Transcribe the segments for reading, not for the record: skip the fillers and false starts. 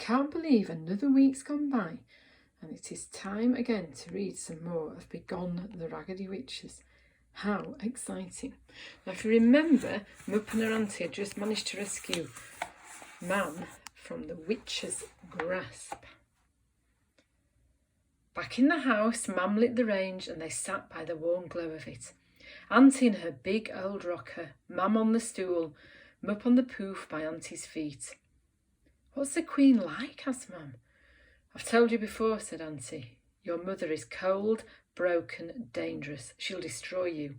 can't believe another week's gone by, and it is time again to read some more of Begone the Raggedy Witches. How exciting. Now, if you remember, Mup and her auntie had just managed to rescue Mam from the witch's grasp. Back in the house, Mam lit the range and they sat by the warm glow of it. Auntie in her big old rocker, Mam on the stool, Mup on the poof by Auntie's feet. "What's the Queen like?" asked Mam. "I've told you before," said Auntie. "Your mother is cold, broken, dangerous. She'll destroy you."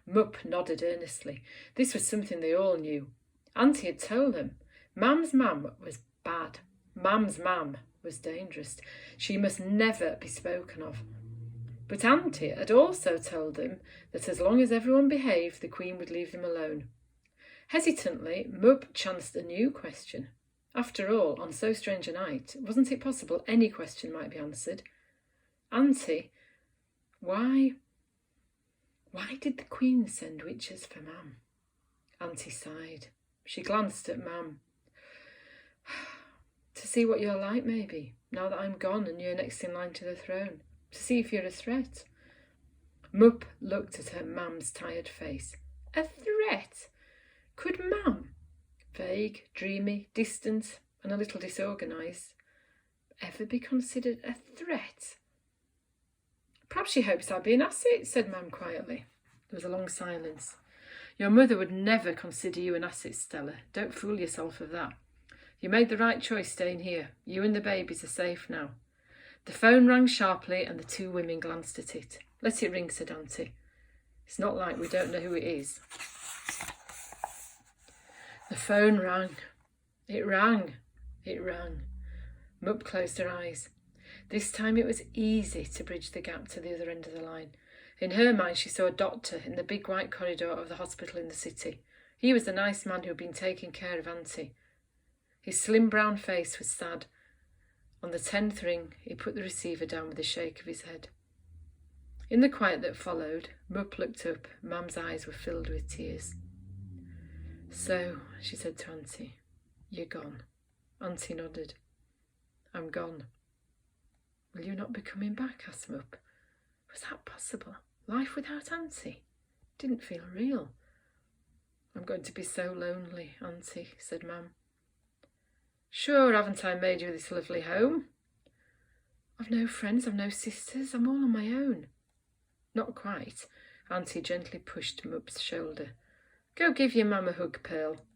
Mup nodded earnestly. This was something they all knew. Auntie had told them. Mam's mam was bad. Mam's mam was dangerous. She must never be spoken of. But Auntie had also told them that as long as everyone behaved, the Queen would leave them alone. Hesitantly, Mup chanced a new question. After all, on so strange a night, wasn't it possible any question might be answered? "Auntie, why did the Queen send witches for Mam?" Auntie sighed. She glanced at Mam. "To see what you're like, maybe, now that I'm gone and you're next in line to the throne. To see if you're a threat." Mup looked at her Mam's tired face. A threat? Could Mam, vague, dreamy, distant, and a little disorganised, ever be considered a threat? "Perhaps she hopes I'll be an asset," said Mam quietly. There was a long silence. "Your mother would never consider you an asset, Stella. Don't fool yourself of that. You made the right choice staying here. You and the babies are safe now." The phone rang sharply and the two women glanced at it. "Let it ring," said Auntie. "It's not like we don't know who it is." The phone rang. It rang. Mup closed her eyes. This time it was easy to bridge the gap to the other end of the line. In her mind she saw a doctor in the big white corridor of the hospital in the city. He was the nice man who had been taking care of Auntie. His slim brown face was sad. On the 10th ring he put the receiver down with a shake of his head. In the quiet that followed, Mup looked up. Mam's eyes were filled with tears. "So," she said to Auntie, "you're gone." Auntie nodded. "I'm gone." "Will you not be coming back?" asked Mup. Was that possible? Life without Auntie? Didn't feel real. "I'm going to be so lonely, Auntie," said Mam. "Sure, haven't I made you this lovely home?" "I've no friends, I've no sisters, I'm all on my own." "Not quite." Auntie gently pushed Mup's shoulder. "Go give your Mam a hug, Pearl."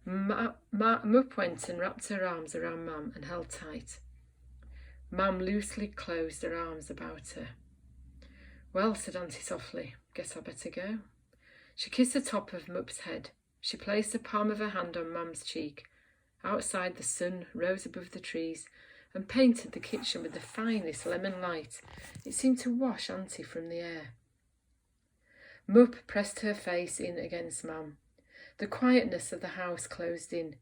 Mup went and wrapped her arms around Mam and held tight. Mam loosely closed her arms about her. "Well," said Auntie softly, "guess I'd better go." She kissed the top of Mup's head. She placed the palm of her hand on Mam's cheek. Outside, the sun rose above the trees and painted the kitchen with the finest lemon light. It seemed to wash Auntie from the air. Mup pressed her face in against Mam. The quietness of the house closed in.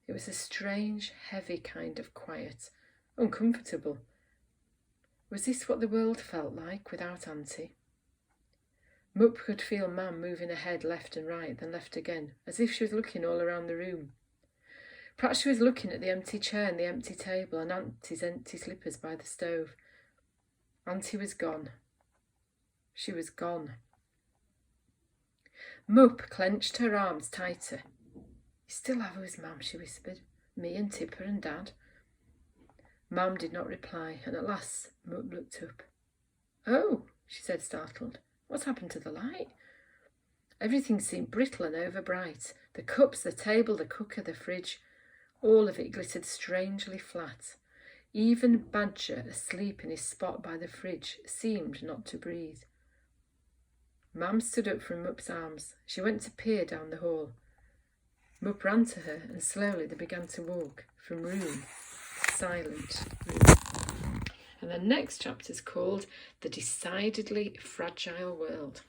It was a strange, heavy kind of quiet, uncomfortable. Was this what the world felt like without Auntie? Mup could feel Mam moving her head left and right, then left again, as if she was looking all around the room. Perhaps she was looking at the empty chair and the empty table and Auntie's empty slippers by the stove. Auntie was gone. She was gone. Mup clenched her arms tighter. "You still have us, Mam," she whispered. "Me and Tipper and Dad." Mam did not reply, and at last Mup looked up. "Oh," she said, startled. "What's happened to the light?" Everything seemed brittle and overbright. The cups, the table, the cooker, the fridge. All of it glittered strangely flat. Even Badger, asleep in his spot by the fridge, seemed not to breathe. Mam stood up from Mup's arms. She went to peer down the hall. Mup ran to her, and slowly they began to walk from room to silent room. And the next chapter is called The Decidedly Fragile World.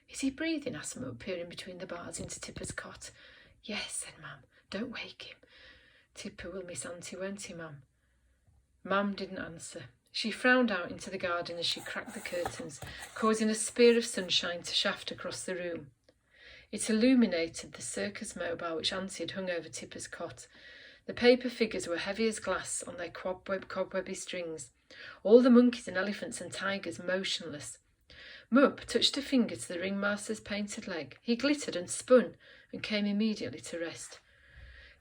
"Is he breathing?" asked Mup, peering between the bars into Tipper's cot. "Yes," said Mam. "Don't wake him. Tipper will miss Auntie, won't he, Mam?" Mam didn't answer. She frowned out into the garden as she cracked the curtains, causing a spear of sunshine to shaft across the room. It illuminated the circus mobile which Auntie had hung over Tipper's cot. The paper figures were heavy as glass on their cobwebby strings, all the monkeys and elephants and tigers motionless. Mup touched a finger to the ringmaster's painted leg. He glittered and spun and came immediately to rest.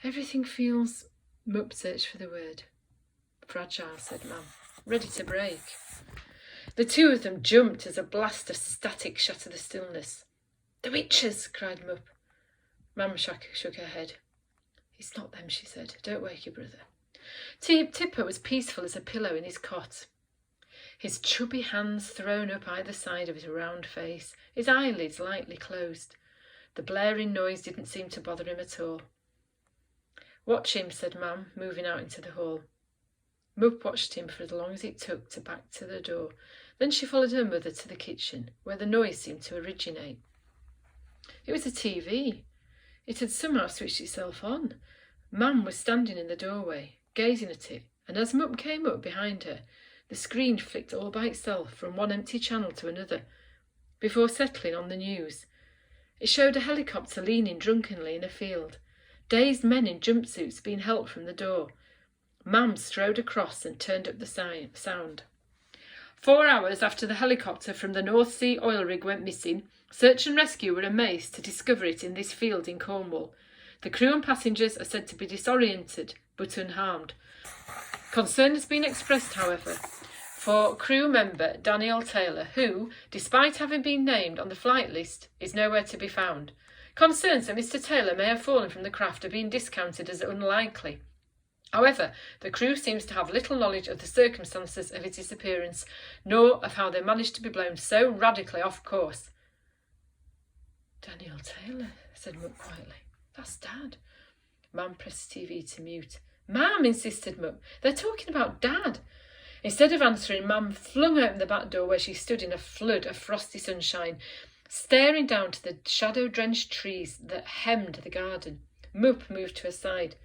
Everything feels... Mup searched for the word. Fragile, said Mam. Ready to break. The two of them jumped as a blast of static shattered the stillness. The witches, cried Mup. Mam shook her head. It's not them, she said. Don't wake your brother. Tipper was peaceful as a pillow in his cot, his chubby hands thrown up either side of his round face, his eyelids lightly closed. The blaring noise didn't seem to bother him at all. Watch him, said Mam, moving out into the hall. Mup watched him for as long as it took to back to the door. Then she followed her mother to the kitchen, where the noise seemed to originate. It was a TV. It had somehow switched itself on. Mam was standing in the doorway, gazing at it, and as Mup came up behind her, the screen flicked all by itself from one empty channel to another, before settling on the news. It showed a helicopter leaning drunkenly in a field, dazed men in jumpsuits being helped from the door. Mam strode across and turned up the sound. 4 hours after the helicopter from the North Sea oil rig went missing, search and rescue were amazed to discover it in this field in Cornwall. The crew and passengers are said to be disoriented but unharmed. Concern has been expressed, however, for crew member Daniel Taylor, who, despite having been named on the flight list, is nowhere to be found. Concerns that Mr. Taylor may have fallen from the craft are being discounted as unlikely. However, the crew seems to have little knowledge of the circumstances of his disappearance, nor of how they managed to be blown so radically off course. Daniel Taylor, said Mup quietly. That's Dad. Mam pressed the TV to mute. Mam, insisted Mup. They're talking about Dad. Instead of answering, Mam flung open the back door where she stood in a flood of frosty sunshine, staring down to the shadow-drenched trees that hemmed the garden. Mup moved to her side.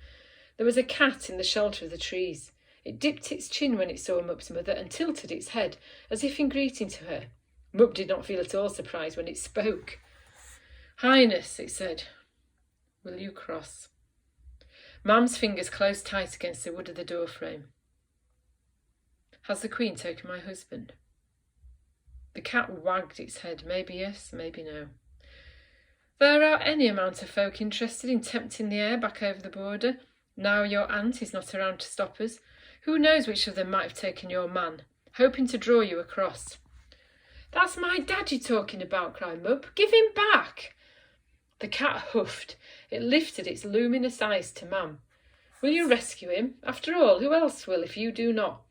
There was a cat in the shelter of the trees. It dipped its chin when it saw Mup's mother and tilted its head, as if in greeting to her. Mup did not feel at all surprised when it spoke. Highness, it said, will you cross? Mam's fingers closed tight against the wood of the door frame. Has the Queen taken my husband? The cat wagged its head. Maybe yes, maybe no. There are any amount of folk interested in tempting the air back over the border. Now your aunt is not around to stop us. Who knows which of them might have taken your man, hoping to draw you across. That's my dad you're talking about, cried Mup. Give him back. The cat huffed. It lifted its luminous eyes to Mam. Will you rescue him? After all, who else will if you do not?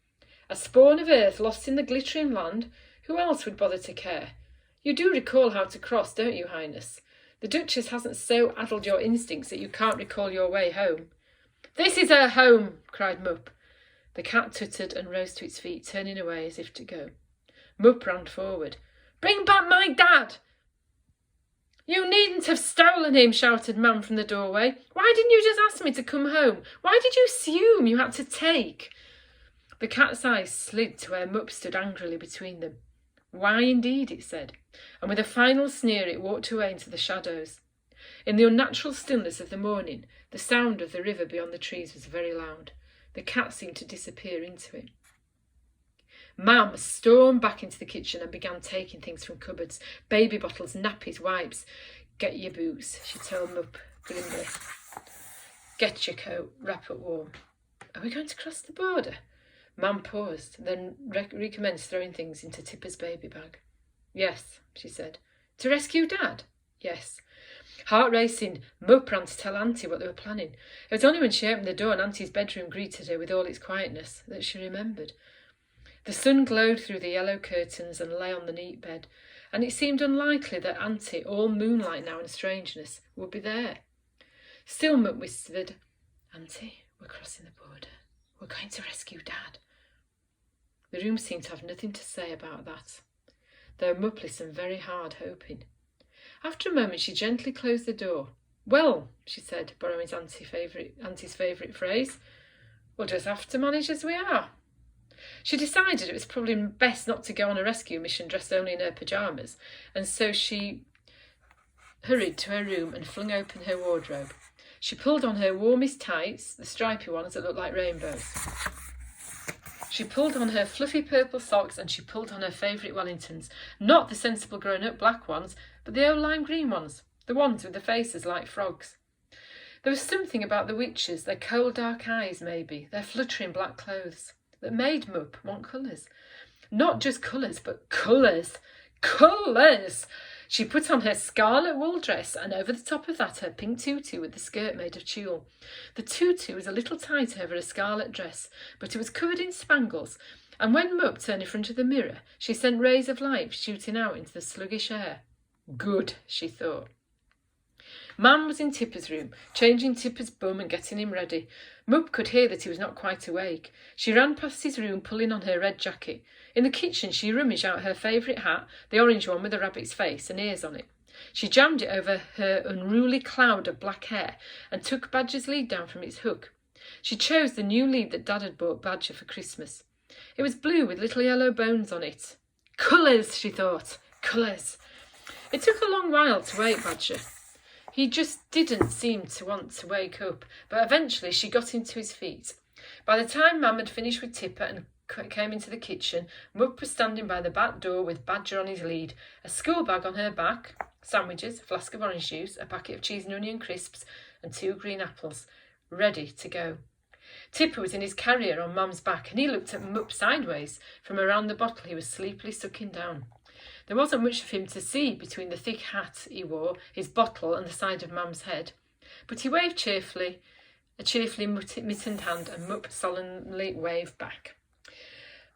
A spawn of earth lost in the glittering land? Who else would bother to care? You do recall how to cross, don't you, Highness? The Duchess hasn't so addled your instincts that you can't recall your way home. This is her home, cried Mup. The cat tutted and rose to its feet, turning away as if to go. Mup ran forward. Bring back my dad! You needn't have stolen him, shouted Mam from the doorway. Why didn't you just ask me to come home? Why did you assume you had to take? The cat's eyes slid to where Mup stood angrily between them. Why indeed, it said, and with a final sneer it walked away into the shadows. In the unnatural stillness of the morning, the sound of the river beyond the trees was very loud. The cat seemed to disappear into it. Mam stormed back into the kitchen and began taking things from cupboards. Baby bottles, nappies, wipes. Get your boots, she told Mup grimly. Get your coat, wrap it warm. Are we going to cross the border? Mam paused, then recommenced throwing things into Tipper's baby bag. Yes, she said. To rescue Dad? Yes. Heart racing, Mup ran to tell Auntie what they were planning. It was only when she opened the door and Auntie's bedroom greeted her with all its quietness that she remembered. The sun glowed through the yellow curtains and lay on the neat bed, and it seemed unlikely that Auntie, all moonlight now and strangeness, would be there. Still Mup whispered, Auntie, we're crossing the border. We're going to rescue Dad. The room seemed to have nothing to say about that, though Mup listened very hard, hoping. After a moment she gently closed the door. Well, she said, borrowing Auntie's favourite phrase, we'll just have to manage as we are. She decided it was probably best not to go on a rescue mission dressed only in her pyjamas, and so she hurried to her room and flung open her wardrobe. She pulled on her warmest tights, the stripy ones that looked like rainbows. She pulled on her fluffy purple socks, and she pulled on her favourite Wellingtons. Not the sensible grown-up black ones, but the old lime green ones, the ones with the faces like frogs. There was something about the witches, their cold dark eyes maybe, their fluttering black clothes, that made Mup want colours. Not just colours, but colours. Colours! She put on her scarlet wool dress, and over the top of that her pink tutu with the skirt made of tulle. The tutu was a little tight over her scarlet dress, but it was covered in spangles, and when Mup turned in front of the mirror, she sent rays of light shooting out into the sluggish air. Good, she thought. Mam was in Tipper's room, changing Tipper's bum and getting him ready. Mup could hear that he was not quite awake. She ran past his room, pulling on her red jacket. In the kitchen she rummaged out her favourite hat, the orange one with the rabbit's face and ears on it. She jammed it over her unruly cloud of black hair and took Badger's lead down from its hook. She chose the new lead that Dad had bought Badger for Christmas. It was blue with little yellow bones on it. Colours, she thought. Colours. It took a long while to wake Badger. He just didn't seem to want to wake up, but eventually she got him to his feet. By the time Mam had finished with Tipper and came into the kitchen, Mup was standing by the back door with Badger on his lead, a school bag on her back, sandwiches, a flask of orange juice, a packet of cheese and onion crisps, and 2 green apples, ready to go. Tipper was in his carrier on Mam's back, and he looked at Mup sideways from around the bottle he was sleepily sucking down. There wasn't much of him to see between the thick hat he wore, his bottle, and the side of Mam's head. But he waved cheerfully, a cheerfully mittened hand, and Mup solemnly waved back.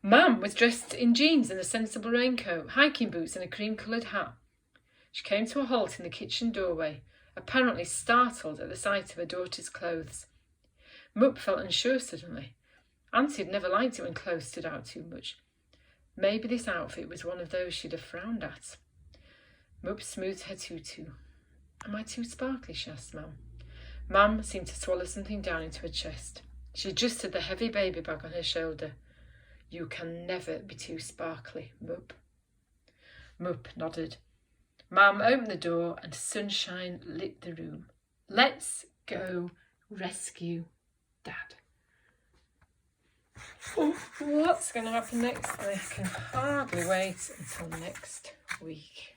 Mam was dressed in jeans and a sensible raincoat, hiking boots and a cream-coloured hat. She came to a halt in the kitchen doorway, apparently startled at the sight of her daughter's clothes. Mup felt unsure suddenly. Auntie had never liked it when clothes stood out too much. Maybe this outfit was one of those she'd have frowned at. Mup smoothed her tutu. Am I too sparkly? She asked Mam. Mam seemed to swallow something down into her chest. She adjusted the heavy baby bag on her shoulder. You can never be too sparkly, Mup. Mup nodded. Mam opened the door and sunshine lit the room. Let's go rescue Dad. Oh, what's going to happen next? I can hardly wait until next week.